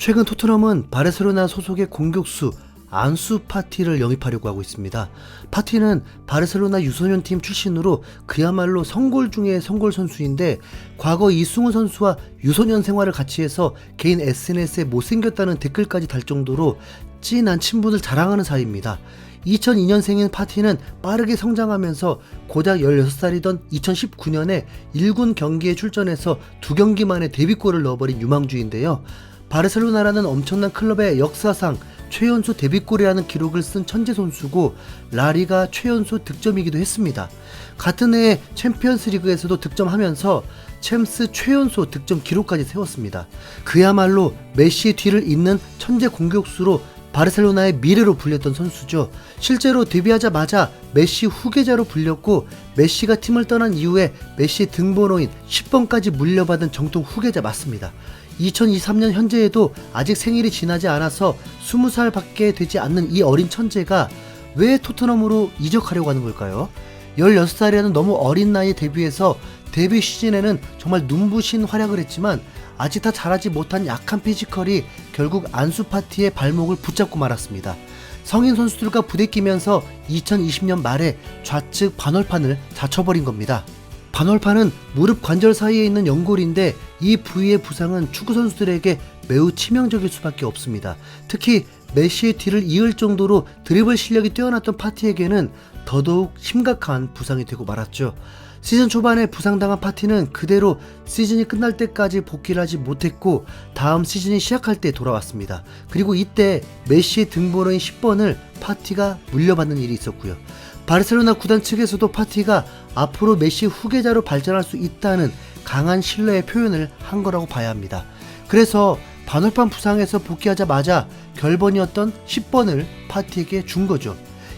최근 토트넘은 바르셀로나 소속의 공격수 안수 파티를 영입하려고 하고 있습니다. 파티는 바르셀로나 유소년팀 출신으로 그야말로 성골 중의 성골 선수인데, 과거 이승우 선수와 유소년 생활을 같이 해서 개인 SNS에 못생겼다는 댓글까지 달 정도로 찐한 친분을 자랑하는 사이입니다. 2002년생인 파티는 빠르게 성장하면서 고작 16살이던 2019년에 1군 경기에 출전해서 2경기 만에 데뷔골을 넣어버린 유망주인데요. 바르셀로나라는 엄청난 클럽의 역사상 최연소 데뷔골이라는 기록을 쓴 천재 선수고, 라리가 최연소 득점이기도 했습니다. 같은 해에 챔피언스 리그에서도 득점하면서 챔스 최연소 득점 기록까지 세웠습니다. 그야말로 메시의 뒤를 잇는 천재 공격수로 바르셀로나의 미래로 불렸던 선수죠. 실제로 데뷔하자마자 메시 후계자로 불렸고, 메시가 팀을 떠난 이후에 메시 등번호인 10번까지 물려받은 정통 후계자 맞습니다. 2023년 현재에도 아직 생일이 지나지 않아서 20살 밖에 되지 않는 이 어린 천재가 왜 토트넘으로 이적하려고 하는 걸까요? 16살이라는 너무 어린 나이에 데뷔해서 데뷔 시즌에는 정말 눈부신 활약을 했지만 아직 다 자라지 못한 약한 피지컬이 결국 안수 파티의 발목을 붙잡고 말았습니다. 성인 선수들과 부대끼면서 2020년 말에 좌측 반월판을 다쳐버린 겁니다. 반월판은 무릎 관절 사이에 있는 연골인데, 이 부위의 부상은 축구 선수들에게 매우 치명적일 수밖에 없습니다. 특히 메시의 뒤를 이을 정도로 드리블 실력이 뛰어났던 파티에게는 더더욱 심각한 부상이 되고 말았죠. 시즌 초반에 부상당한 파티는 그대로 시즌이 끝날 때까지 복귀를 하지 못했고, 다음 시즌이 시작할 때 돌아왔습니다. 그리고 이때 메시의 등번호인 10번을 파티가 물려받는 일이 있었고요. 바르셀로나 구단 측에서도 파티가 앞으로 메시 후계자로 발전할 수 있다는 강한 신뢰의 표현을 한 거라고 봐야 합니다. 그래서 반월판 부상에서 복귀하자마자 결번이었던 10번을 파티에게 준 거죠.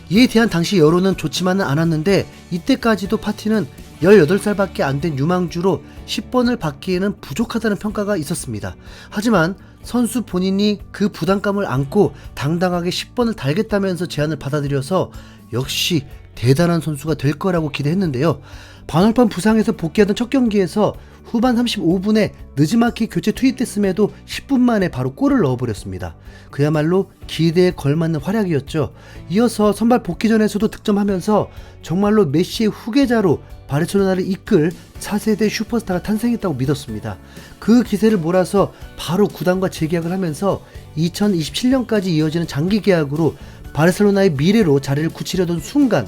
이에 대한 당시 여론은 좋지만은 않았는데, 이때까지도 파티는 18살밖에 안 된 유망주로 10번을 받기에는 부족하다는 평가가 있었습니다. 하지만 선수 본인이 그 부담감을 안고 당당하게 10번을 달겠다면서 제안을 받아들여서 역시 대단한 선수가 될 거라고 기대했는데요. 반월판 부상에서 복귀하던 첫 경기에서 후반 35분에 느지막히 교체 투입됐음에도 10분 만에 바로 골을 넣어버렸습니다. 그야말로 기대에 걸맞는 활약이었죠. 이어서 선발 복귀전에서도 득점하면서 정말로 메시의 후계자로 바르셀로나를 이끌 차세대 슈퍼스타가 탄생했다고 믿었습니다. 그 기세를 몰아서 바로 구단과 재계약을 하면서 2027년까지 이어지는 장기 계약으로 바르셀로나의 미래로 자리를 굳히려던 순간,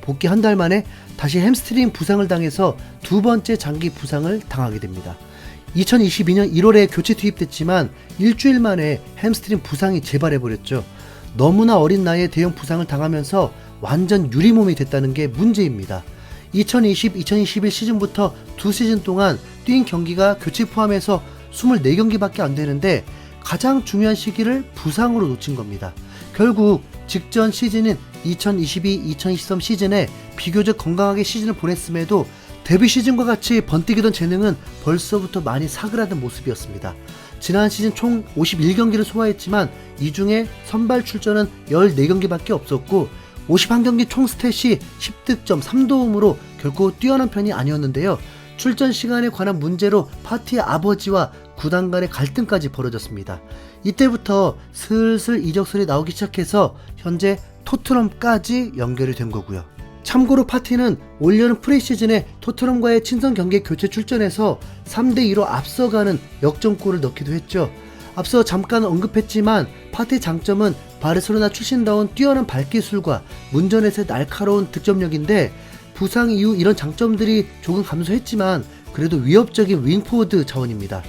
복귀 한 달 만에 다시 햄스트링 부상을 당해서 두 번째 장기 부상을 당하게 됩니다. 2022년 1월에 교체 투입됐지만 일주일 만에 햄스트링 부상이 재발해버렸죠. 너무나 어린 나이에 대형 부상을 당하면서 완전 유리몸이 됐다는 게 문제입니다. 2020-2021 시즌부터 두 시즌 동안 뛴 경기가 교체 포함해서 24경기밖에 안 되는데, 가장 중요한 시기를 부상으로 놓친 겁니다. 결국 직전 시즌인 2022-2023 시즌에 비교적 건강하게 시즌을 보냈음에도 데뷔 시즌과 같이 번뜩이던 재능은 벌써부터 많이 사그라든 모습이었습니다. 지난 시즌 총 51경기를 소화했지만 이 중에 선발 출전은 14경기밖에 없었고, 51경기 총 스탯이 10득점 3도움으로 결코 뛰어난 편이 아니었는데요. 출전 시간에 관한 문제로 파티의 아버지와 구단 간의 갈등까지 벌어졌습니다. 이때부터 슬슬 이적설이 나오기 시작해서 현재 토트넘까지 연결이 된 거고요. 참고로 파티는 올여름 프리시즌에 토트넘과의 친선 경기에 교체 출전해서 3대2로 앞서가는 역전골을 넣기도 했죠. 앞서 잠깐 언급했지만 파티의 장점은 바르셀로나 출신다운 뛰어난 발기술과 문전에서의 날카로운 득점력인데, 부상 이후 이런 장점들이 조금 감소했지만 그래도 위협적인 윙포워드 자원입니다.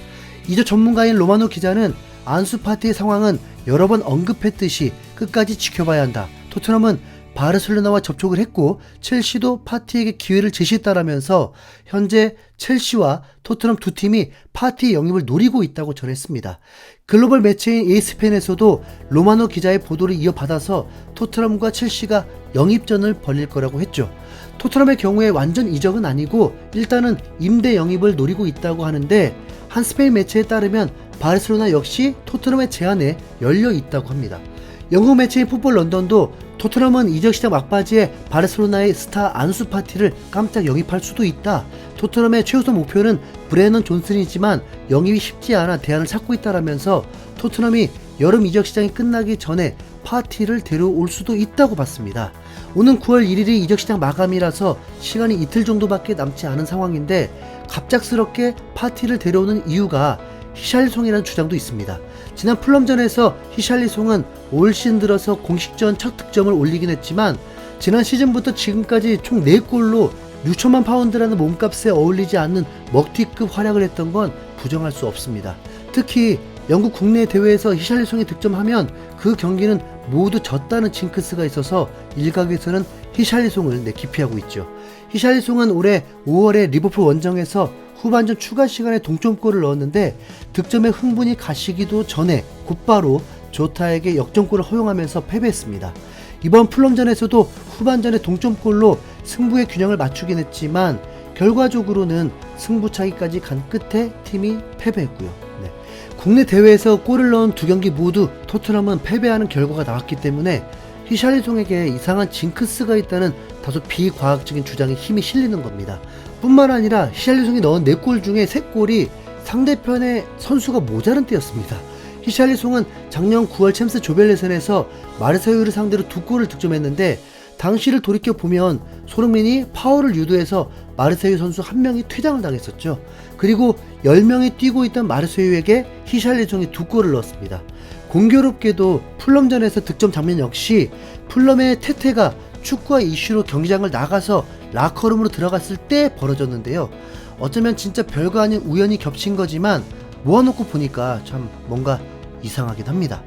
이적 전문가인 로마노 기자는 안수 파티의 상황은 여러 번 언급했듯이 끝까지 지켜봐야 한다. 토트넘은 바르셀로나와 접촉을 했고 첼시도 파티에게 기회를 제시했다라면서 현재 첼시와 토트넘 두 팀이 파티 영입을 노리고 있다고 전했습니다. 글로벌 매체인 ESPN에서도 로마노 기자의 보도를 이어받아서 토트넘과 첼시가 영입전을 벌일 거라고 했죠. 토트넘의 경우에 완전 이적은 아니고 일단은 임대 영입을 노리고 있다고 하는데, 한 스페인 매체에 따르면 바르셀로나 역시 토트넘의 제안에 열려 있다고 합니다. 영국 매체인 풋볼 런던도 토트넘은 이적 시장 막바지에 바르셀로나의 스타 안수 파티를 깜짝 영입할 수도 있다. 토트넘의 최우선 목표는 브레넌 존슨이지만 영입이 쉽지 않아 대안을 찾고 있다라면서 토트넘이 여름 이적 시장이 끝나기 전에 파티를 데려올 수도 있다고 봤습니다. 오는 9월 1일이 이적 시장 마감이라서 시간이 이틀 정도밖에 남지 않은 상황인데 갑작스럽게 파티를 데려오는 이유가 히샬리송이라는 주장도 있습니다. 지난 풀럼전에서 히샬리송은 올 시즌 들어서 공식전 첫 득점을 올리긴 했지만 지난 시즌부터 지금까지 총 4골로 6천만 파운드라는 몸값에 어울리지 않는 먹튀급 활약을 했던 건 부정할 수 없습니다. 특히 영국 국내 대회에서 히샬리송이 득점하면 그 경기는 모두 졌다는 징크스가 있어서 일각에서는 히샬리송을 기피하고 있죠. 히샬리송은 올해 5월에 리버풀 원정에서 후반전 추가 시간에 동점골을 넣었는데 득점에 흥분이 가시기도 전에 곧바로 조타에게 역전골을 허용하면서 패배했습니다. 이번 풀럼전에서도 후반전에 동점골로 승부의 균형을 맞추긴 했지만 결과적으로는 승부차기까지 간 끝에 팀이 패배했고요. 국내 대회에서 골을 넣은 두 경기 모두 토트넘은 패배하는 결과가 나왔기 때문에 히샬리송에게 이상한 징크스가 있다는 다소 비과학적인 주장에 힘이 실리는 겁니다. 뿐만 아니라 히샬리송이 넣은 4골 중에 3골이 상대편의 선수가 모자른 때였습니다. 히샬리송은 작년 9월 챔스 조별 예선에서 마르세유를 상대로 2골을 득점했는데 당시를 돌이켜보면 손흥민이 파울을 유도해서 마르세유 선수 1명이 퇴장을 당했었죠. 그리고 10명이 뛰고 있던 마르세유에게 히샬리송이 2골을 넣었습니다. 공교롭게도 풀럼전에서 득점 장면 역시 풀럼의 테테가 축구와 이슈로 경기장을 나가서 라커룸으로 들어갔을 때 벌어졌는데요. 어쩌면 진짜 별거 아닌 우연히 겹친 거지만 모아놓고 보니까 참 뭔가 이상하긴 합니다.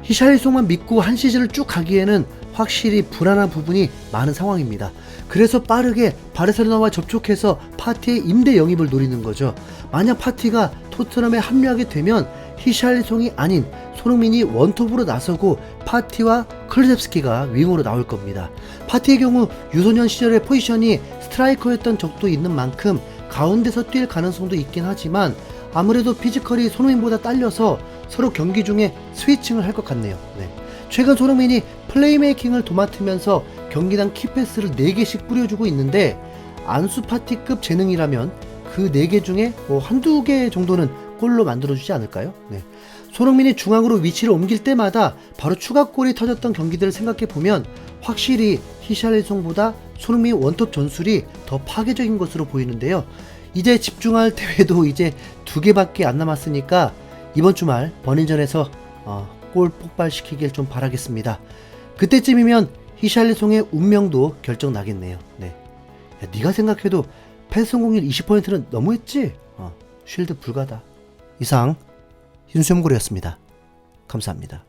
히샬리송만 믿고 한 시즌을 쭉 가기에는 확실히 불안한 부분이 많은 상황입니다. 그래서 빠르게 바르셀로나와 접촉해서 파티의 임대 영입을 노리는 거죠. 만약 파티가 토트넘에 합류하게 되면 히샬리송이 아닌 손흥민이 원톱으로 나서고 파티와 클루셉스키가 윙으로 나올 겁니다. 파티의 경우 유소년 시절의 포지션이 스트라이커였던 적도 있는 만큼 가운데서 뛸 가능성도 있긴 하지만 아무래도 피지컬이 손흥민보다 딸려서 서로 경기 중에 스위칭을 할 것 같네요. 최근 손흥민이 플레이메이킹을 도맡으면서 경기당 키패스를 4개씩 뿌려주고 있는데 안수 파티급 재능이라면 그 4개 중에 한두 개 정도는 골로 만들어주지 않을까요? 손흥민이 중앙으로 위치를 옮길 때마다 바로 추가골이 터졌던 경기들을 생각해보면 확실히 히샬리송보다 손흥민 원톱 전술이 더 파괴적인 것으로 보이는데요. 이제 집중할 대회도 이제 2개밖에 안 남았으니까 이번 주말 버닝전에서 골 폭발시키길 좀 바라겠습니다. 그때쯤이면 히샬리송의 운명도 결정 나겠네요. 야, 네가 생각해도 패스 성공률 20%는 너무했지? 쉴드 불가다. 이상 흰수염고래였습니다. 감사합니다.